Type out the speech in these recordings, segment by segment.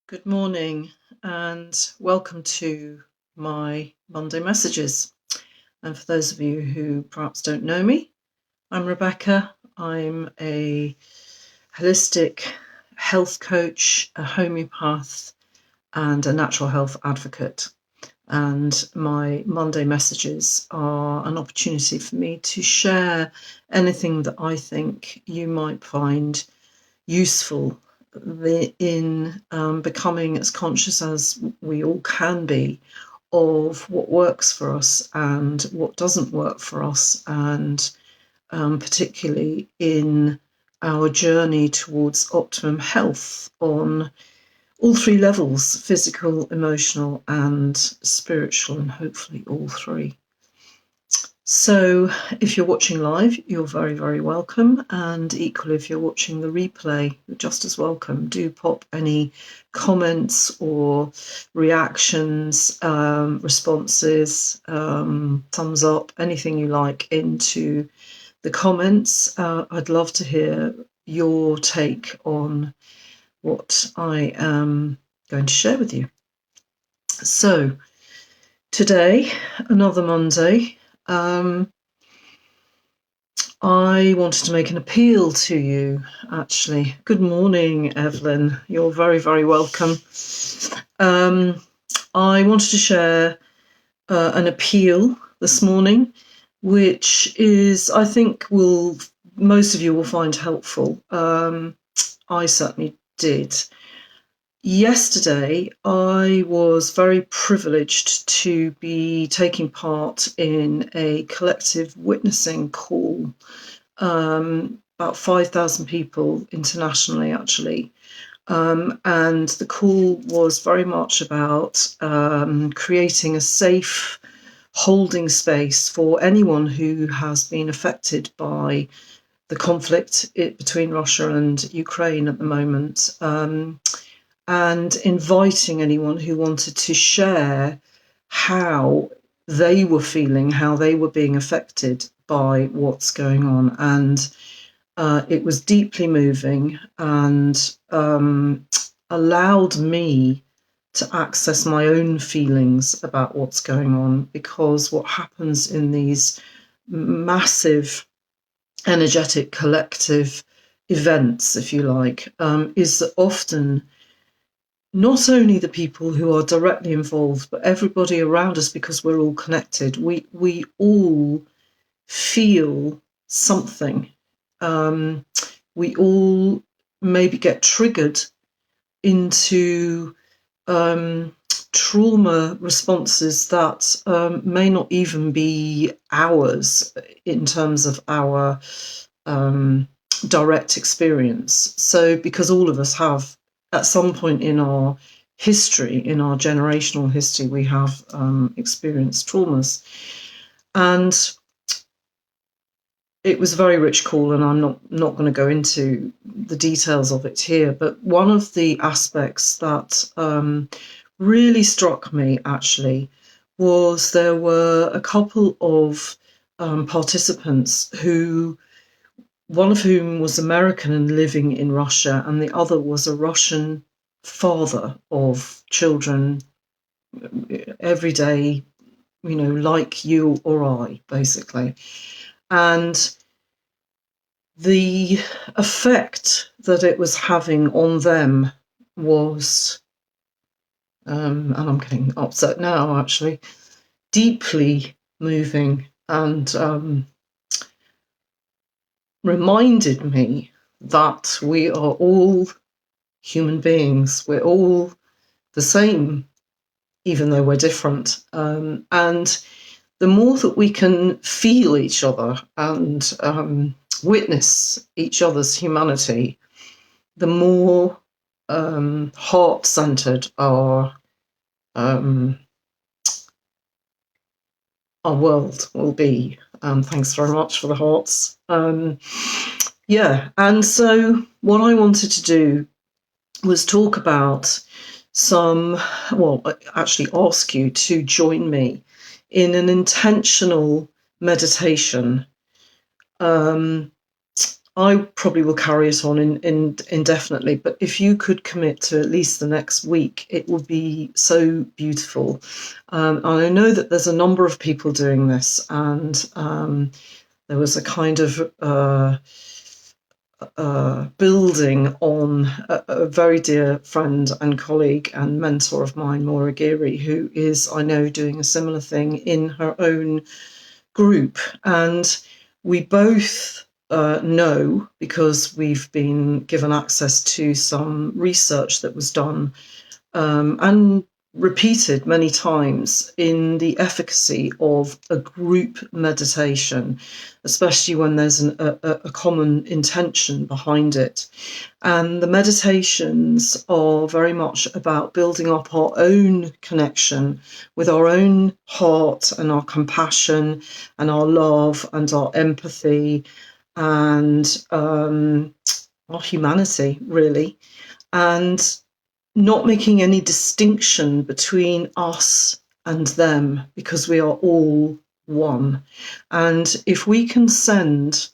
Good morning and welcome to my Monday messages. And for those of you who perhaps don't know me, I'm Rebecca. I'm a holistic health coach, a homeopath, and a natural health advocate. And my Monday messages are an opportunity for me to share anything that I think you might find useful in becoming as conscious as we all can be of what works for us and what doesn't work for us, and particularly in our journey towards optimum health on all three levels: physical, emotional, and spiritual, and hopefully all three. So if you're watching live, you're very, very welcome. And equally, if you're watching the replay, you're just as welcome. Do pop any comments or reactions, responses, thumbs up, anything you like into the comments. I'd love to hear your take on what I am going to share with you. So today, another Monday. I wanted to make an appeal to you, actually. Good morning, Evelyn. You're very, very welcome. I wanted to share an appeal this morning, which is, I think, most of you will find helpful. I certainly did. Yesterday, I was very privileged to be taking part in a collective witnessing call. About 5,000 people internationally, actually. And the call was very much about creating a safe holding space for anyone who has been affected by the conflict between Russia and Ukraine at the moment. And inviting anyone who wanted to share how they were feeling, how they were being affected by what's going on. And it was deeply moving and allowed me to access my own feelings about what's going on, because what happens in these massive, energetic, collective events, if you like, is that often not only the people who are directly involved, but everybody around us, because we're all connected, we all feel something. We all maybe get triggered into trauma responses that may not even be ours in terms of our direct experience. So because all of us have, at some point in our history, in our generational history, we have experienced traumas. And it was a very rich call, and I'm not going to go into the details of it here. But one of the aspects that really struck me, actually, was there were a couple of participants one of whom was American and living in Russia, and the other was a Russian father of children, every day, like you or I, basically. And the effect that it was having on them was, and I'm getting upset now, actually, deeply moving, and reminded me that we are all human beings. We're all the same, even though we're different. And the more that we can feel each other and witness each other's humanity, the more heart-centered our world will be. Thanks very much for the hearts. And so what I wanted to do was talk about actually ask you to join me in an intentional meditation. I probably will carry it on indefinitely, but if you could commit to at least the next week, it would be so beautiful. And I know that there's a number of people doing this, and there was a kind of building on a very dear friend and colleague and mentor of mine, Maura Geary, who is, I know, doing a similar thing in her own group. And we both know, because we've been given access to some research that was done and repeated many times, in the efficacy of a group meditation, especially when there's a common intention behind it. And the meditations are very much about building up our own connection with our own heart and our compassion and our love and our empathy and our humanity, really. And not making any distinction between us and them, because we are all one. And if we can send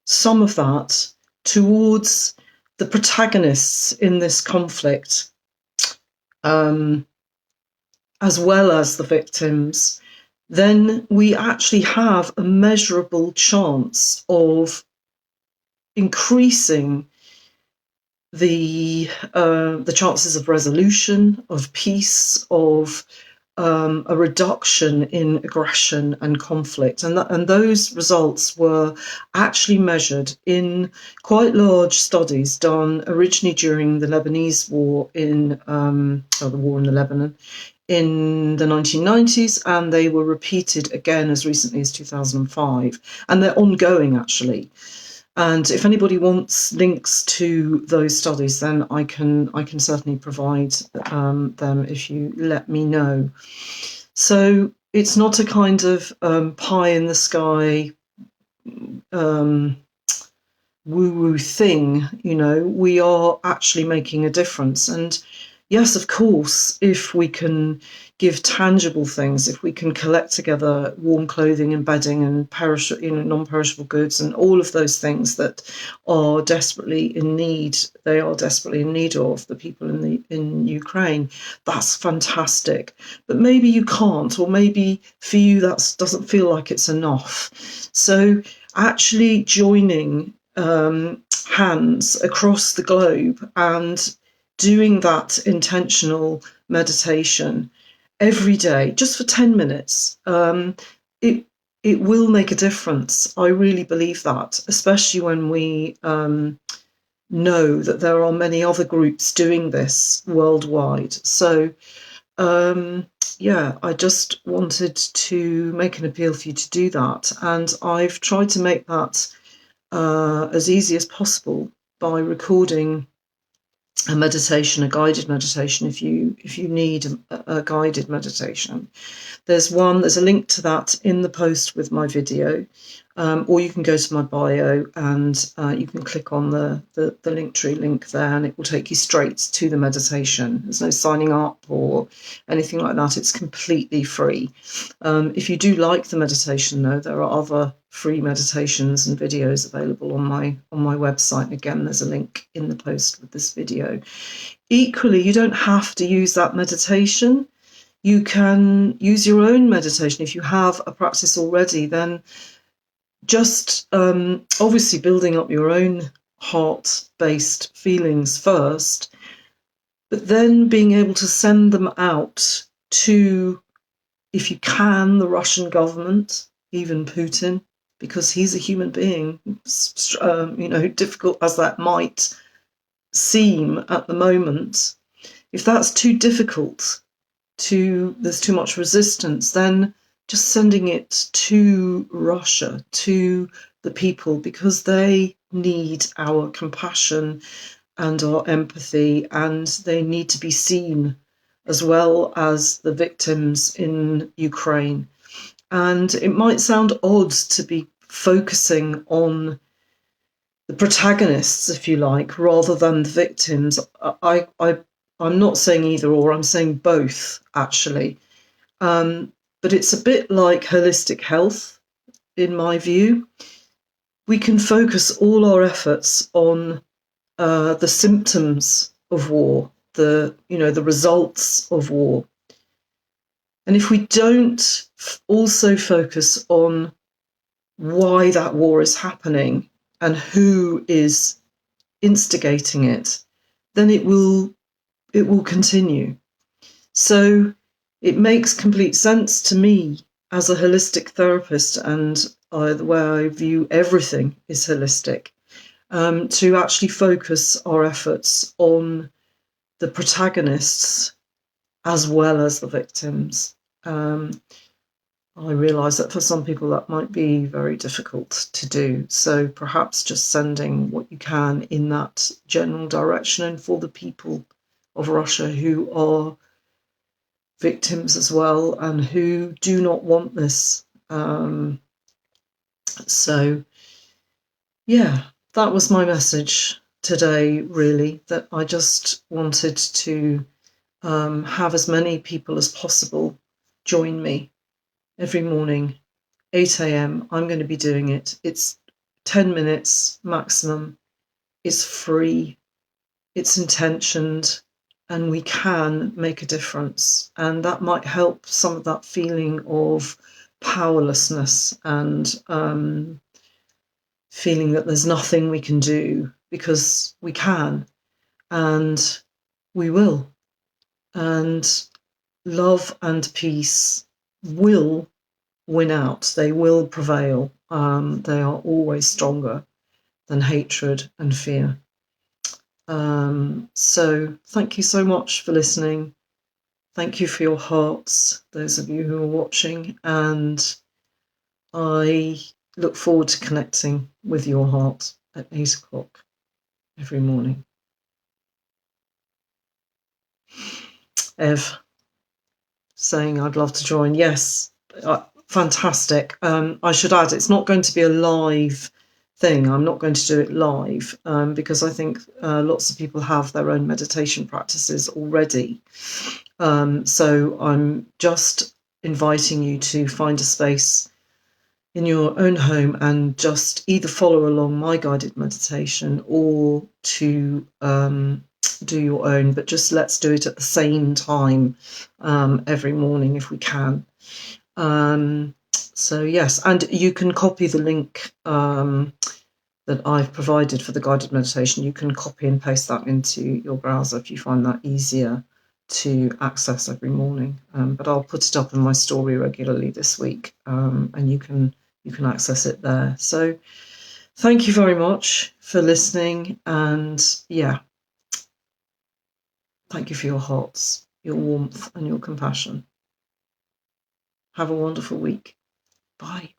some of that towards the protagonists in this conflict, as well as the victims, then we actually have a measurable chance of increasing the chances of resolution, of peace, of a reduction in aggression and conflict. And those results were actually measured in quite large studies done originally during the Lebanese war the war in the Lebanon in the 1990s, and they were repeated again as recently as 2005. And they're ongoing, actually. And if anybody wants links to those studies, then I can certainly provide them if you let me know. So it's not a kind of pie in the sky woo-woo thing, we are actually making a difference. And yes, of course, if we can give tangible things, if we can collect together warm clothing and bedding and non-perishable goods and all of those things that are desperately in need, they are desperately in need of, the people in Ukraine, that's fantastic. But maybe you can't, or maybe for you that doesn't feel like it's enough. So actually joining hands across the globe and doing that intentional meditation every day, just for 10 minutes, it will make a difference. I really believe that, especially when we know that there are many other groups doing this worldwide. So, I just wanted to make an appeal for you to do that. And I've tried to make that as easy as possible by recording a meditation, a guided meditation, if you need a guided meditation. There's a link to that in the post with my video, or you can go to my bio and you can click on the Linktree link there, and it will take you straight to the meditation. There's no signing up or anything like that. It's completely free. If you do like the meditation, though, there are other free meditations and videos available on my website. Again, there's a link in the post with this video. Equally, you don't have to use that meditation. You can use your own meditation. If you have a practice already, then just obviously building up your own heart-based feelings first, but then being able to send them out to, if you can, the Russian government, even Putin, because he's a human being, difficult as that might seem at the moment. If that's too difficult, there's too much resistance, then just sending it to Russia, to the people, because they need our compassion and our empathy, and they need to be seen, as well as the victims in Ukraine. And it might sound odd to be focusing on the protagonists, if you like, rather than the victims. I'm not saying either or, I'm saying both, actually. But it's a bit like holistic health, in my view. we can focus all our efforts on the symptoms of war, the results of war. And if we don't also focus on why that war is happening and who is instigating it, then it will continue. So it makes complete sense to me as a holistic therapist, and the way I view everything is holistic, to actually focus our efforts on the protagonists as well as the victims. I realise that for some people that might be very difficult to do. So perhaps just sending what you can in that general direction, and for the people of Russia who are victims as well and who do not want this. So, yeah, that was my message today, really, that I just wanted to have as many people as possible join me every morning, 8 a.m. I'm going to be doing it. It's 10 minutes maximum. It's free. It's intentioned, and we can make a difference. And that might help some of that feeling of powerlessness and feeling that there's nothing we can do, because we can and we will. And love and peace will win out. They will prevail. They are always stronger than hatred and fear. So thank you so much for listening. Thank you for your hearts, those of you who are watching, and I look forward to connecting with your heart at 8 o'clock every morning. Ev saying I'd love to join. Yes, fantastic. I should add, it's not going to be a live thing. I'm not going to do it live because I think lots of people have their own meditation practices already. So I'm just inviting you to find a space in your own home and just either follow along my guided meditation or to do your own, but just let's do it at the same time every morning if we can. So yes, and you can copy the link that I've provided for the guided meditation. You can copy and paste that into your browser if you find that easier to access every morning. But I'll put it up in my story regularly this week, and you can access it there. So thank you very much for listening, and yeah, thank you for your hearts, your warmth and your compassion. Have a wonderful week. Bye.